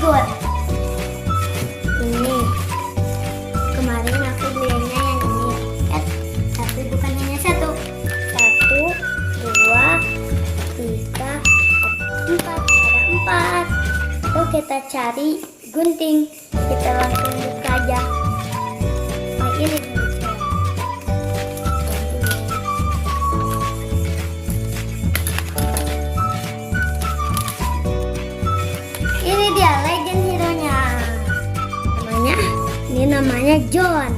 good. Ini kemarin aku belinya yang ini, tapi bukan hanya satu. 1, 2, 3, 4. Ada 4. Yuk kita cari gunting. Kita langsung buka aja. Oh, ini dia legend hero-nya. Namanya John.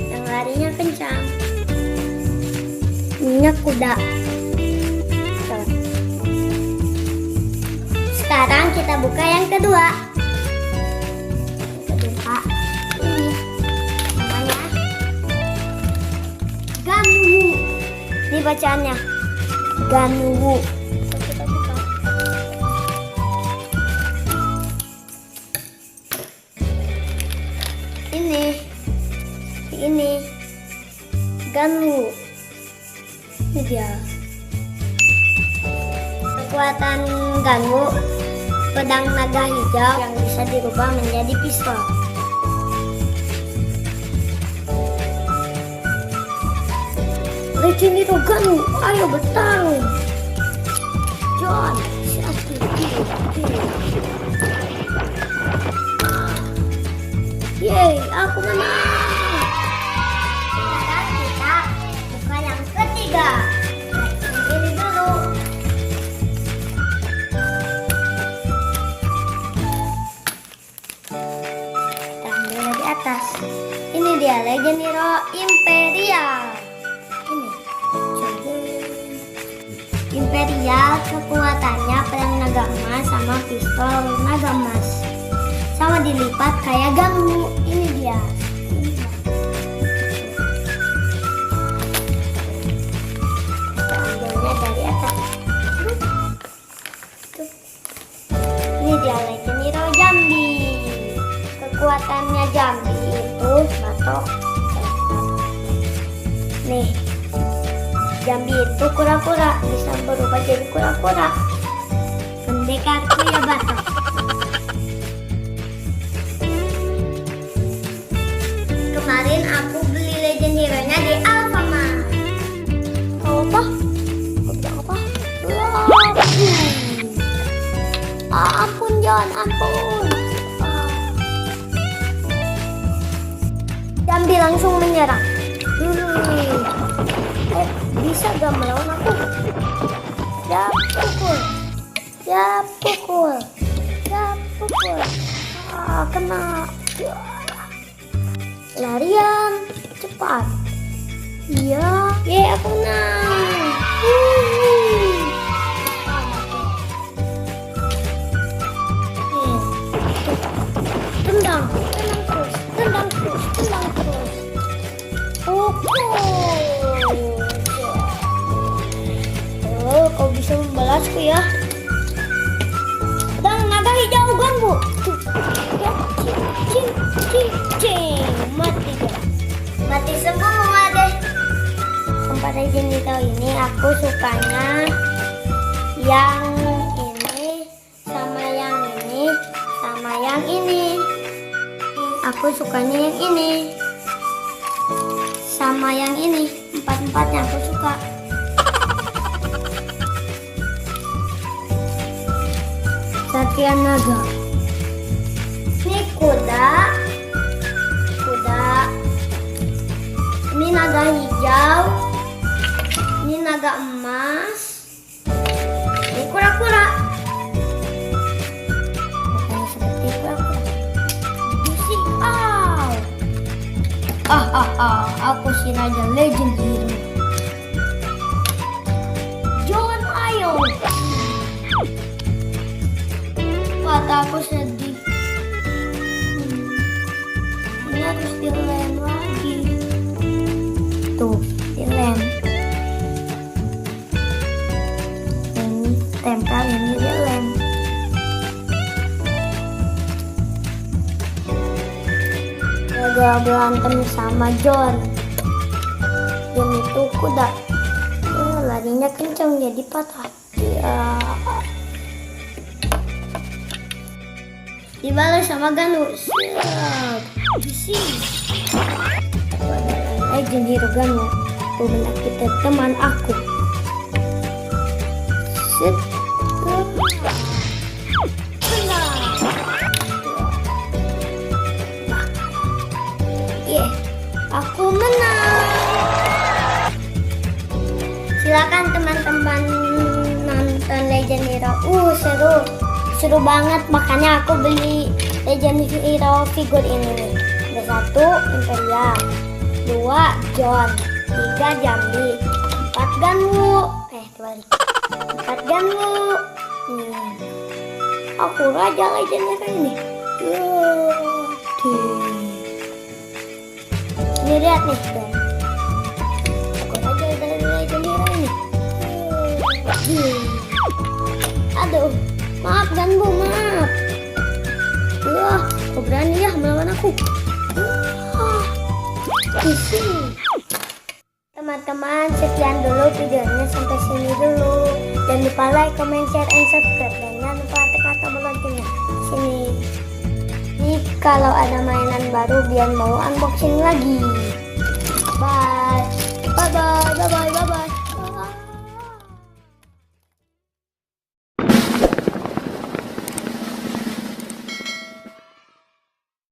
Yang larinya kencang. Minyak kuda. Tuh. Sekarang kita buka yang kedua. Ini namanya Ganwu. Ini bacaannya Ganwu. Ini Ganwu. Ini dia kekuatan Ganwu, pedang naga hijau yang bisa dirubah menjadi pistol. Legend itu Ganwu, ayo bertarung. John, siasat. Yeay, aku menang. Sekarang kita buka yang ketiga. Ini dulu. Kita ambil dari atas. Ini dia Legend Hero Imperial. Ini. Imperial kekuatannya pedang naga emas sama pistol naga emas. Sama dilipat kayak Ganwu. Ini dia. Kita ambilnya dari atas. Tuh. Ini dia Legend Hero Jambi. Kekuatannya Jambi itu batok. Nih, Jambi itu kura-kura, bisa berubah jadi kura-kura. Pendekarku ya batok. Kemarin aku beli Legend Hero-nya di Alfamart. Apa? Apa? Ampun John, ampun. Jambi langsung menyerang. Bisa gak melawan aku? Ya pukul. Kena. Larian cepat. Iya, aku menang. Tendang terus. Oh, kau bisa membalasku ya. Dan naga hijau Ganwu. Mati semua deh. Tempat Legend Hero ini aku sukanya yang ini sama yang ini sama yang ini. Aku sukanya yang ini sama yang ini. Empat-empatnya aku suka. Satria Naga. Ini kuda. Ini naga hijau. Ini naga emas. Ini kura-kura. Bukan seperti kura-kura. Busi. Aku si Raja Legend Hero. John, ayo. Mata aku sedih. Ini harus dilem lagi. Tuh, dilem. Ini tempel, ini dilem. Gagal berantem sama John. John itu kuda. Larinya kencang jadi patah. Dibalas sama Ganu. Siap. Bising. Legend Hero Ganu. Aku menyakiti teman aku. Set. Aku menang. Silakan teman-teman nonton Legend Hero. Seru banget, makanya aku beli Legend Hero figur ini nih. Ada 1 Imperial, 2 John, 3 Jambi, 4 Ganwu. Kembali. 4 Ganwu. Aku raja Legend Hero ini. Ini lihat nih, aku raja dari Legend Hero ini. Aduh, maaf Ganwu, maaf. Wah, kau berani ya melawan aku. Teman-teman, sekian dulu videonya, sampai sini dulu. Jangan lupa like, comment, share, and subscribe. Dan jangan lupa tekan tombol loncengnya sini. Kalau ada mainan baru biar mau unboxing lagi. Bye. Bye bye. Bye bye. Bye bye.